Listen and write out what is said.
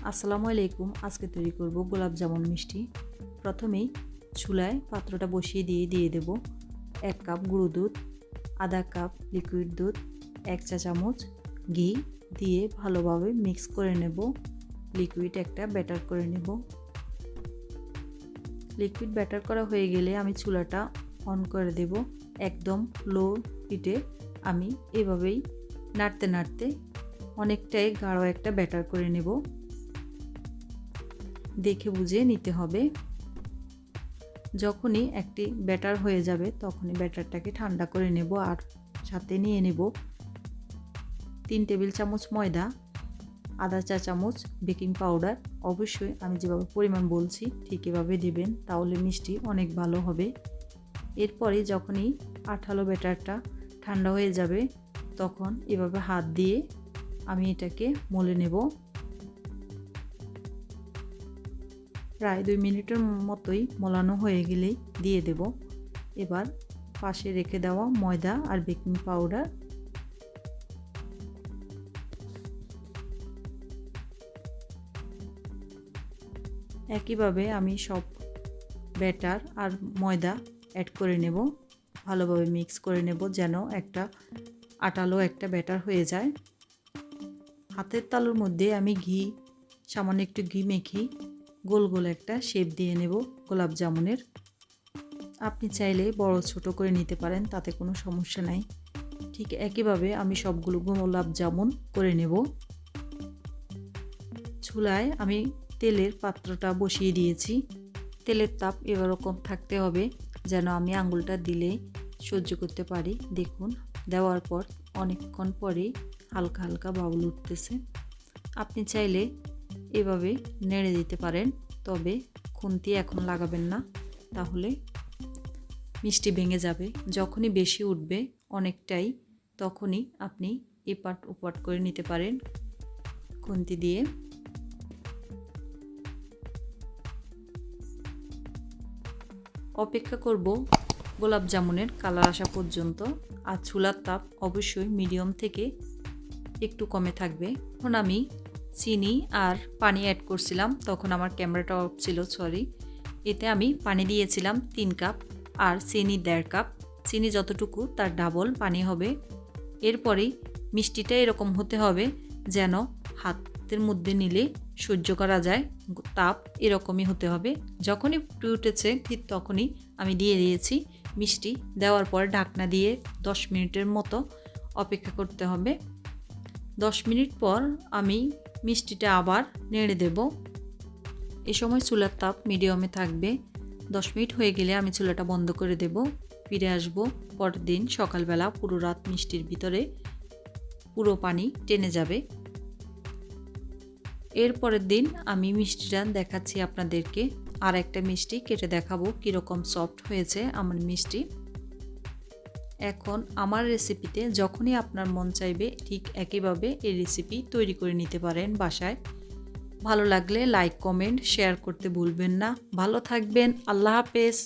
আসসালামু আলাইকুম। আজকে তৈরি করব গোলাপ জামুন মিষ্টি। প্রথমেই চুলায় পাত্রটা বসিয়ে দিয়ে দেব 1 কাপ গুঁড়ো দুধ, আধা কাপ লিকুইড দুধ, 1 চা চামচ ঘি দিয়ে ভালোভাবে মিক্স করে নেব। লিকুইড একটা ব্যাটার করে নেব। লিকুইড ব্যাটার করা হয়ে গেলে আমি চুলাটা অন করে দেব। একদম লো হিটে আমি এভাবেই নাড়তে নাড়তে অনেকটাই গাঢ় একটা ব্যাটার করে নেব। দেখে বুঝে নিতে হবে। যখনই একটি ব্যাটার হয়ে যাবে তখনই ব্যাটারটাকে ঠান্ডা করে নেব আর সাথে নিয়ে নেব 3 টেবিল চামচ ময়দা, আধা চা চামচ বেকিং পাউডার। অবশ্যই আমি যেভাবে পরিমাণ বলছি ঠিক এভাবে দিবেন, তাহলে মিষ্টি অনেক ভালো হবে। এরপরে যখনই আঠালো ব্যাটারটা ঠান্ডা হয়ে যাবে তখন এভাবে হাত দিয়ে আমি এটাকে মলে নেব। প্রায় 2 মিনিটের মতোই মোলানো হয়ে গেলেই দিয়ে দেব এবার পাশে রেখে দেওয়া ময়দা আর বেকিং পাউডার। একইভাবে আমি সব ব্যাটার আর ময়দা অ্যাড করে নেব, ভালোভাবে মিক্স করে নেব যেন একটা আটালো একটা ব্যাটার হয়ে যায়। হাতের তালুর মধ্যে আমি সামান্য একটু ঘি মেখে গোল গোল একটা শেপ দিয়ে নেব গোলাপ জামুনের। আপনি চাইলে বড় ছোট করে নিতে পারেন, তাতে কোনো সমস্যা নাই। ঠিক একইভাবে আমি সবগুলো গোলাপ জামুন করে নেব। চুলায় আমি তেলের পাত্রটা বসিয়ে দিয়েছি। তেলের তাপ এরকম থাকতে হবে যেন আমি আঙ্গুলটা দিলে সহ্য করতে পারি। দেখুন, দেওয়ার পর অনেকক্ষণ পরে হালকা হালকা বাবুল উঠতেছে। আপনি চাইলে এভাবে নেড়ে দিতে পারেন, তবে খুন্তি এখন লাগাবেন না, তাহলে মিষ্টি ভেঙে যাবে। যখনই বেশি উঠবে অনেকটাই, তখনই আপনি এপাট ওপাট করে নিতে পারেন খুন্তি দিয়ে। অপেক্ষা করব গোলাপ জামুনের কালার আসা পর্যন্ত। আর চুলার তাপ অবশ্যই মিডিয়াম থেকে একটু কমে থাকবে। এখন আমি চিনি আর পানি অ্যাড করছিলাম, তখন আমার ক্যামেরাটা অফ ছিল, সরি। এতে আমি পানি দিয়েছিলাম 3 কাপ আর চিনি 1.5 কাপ। চিনি যতটুকু তার ডাবল পানি হবে। এরপরেই মিষ্টিটা এরকম হতে হবে যেন হাতের মধ্যে নিলে সহ্য করা যায়, তাপ এরকমই হতে হবে। যখনই ফুটে উঠেছে ঠিক তখনই আমি দিয়ে দিয়েছি মিষ্টি। দেওয়ার পর ঢাকনা দিয়ে 10 মিনিটের মতো অপেক্ষা করতে হবে। 10 মিনিট পর আমি মিষ্টিটা আবার নেড়ে দেব। এ সময় চুলার তাপ মিডিয়ামে থাকবে। 10 মিনিট হয়ে গেলে আমি চুলাটা বন্ধ করে দেব। ফিরে আসব পরের দিন সকালবেলা। পুরো রাত মিষ্টির ভিতরে পুরো পানি টেনে যাবে। এর পরের দিন আমি মিষ্টিটা দেখাচ্ছি আপনাদেরকে। আর একটা মিষ্টি কেটে দেখাবো কীরকম সফট হয়েছে আমার মিষ্টি। এখন আমার রেসিপিতে যখনই আপনার মন চাইবে ঠিক একইভাবে এই রেসিপি তৈরি করে নিতে পারেন বাসায়। ভালো লাগলে লাইক, কমেন্ট, শেয়ার করতে ভুলবেন না। ভালো থাকবেন। আল্লাহ হাফেজ।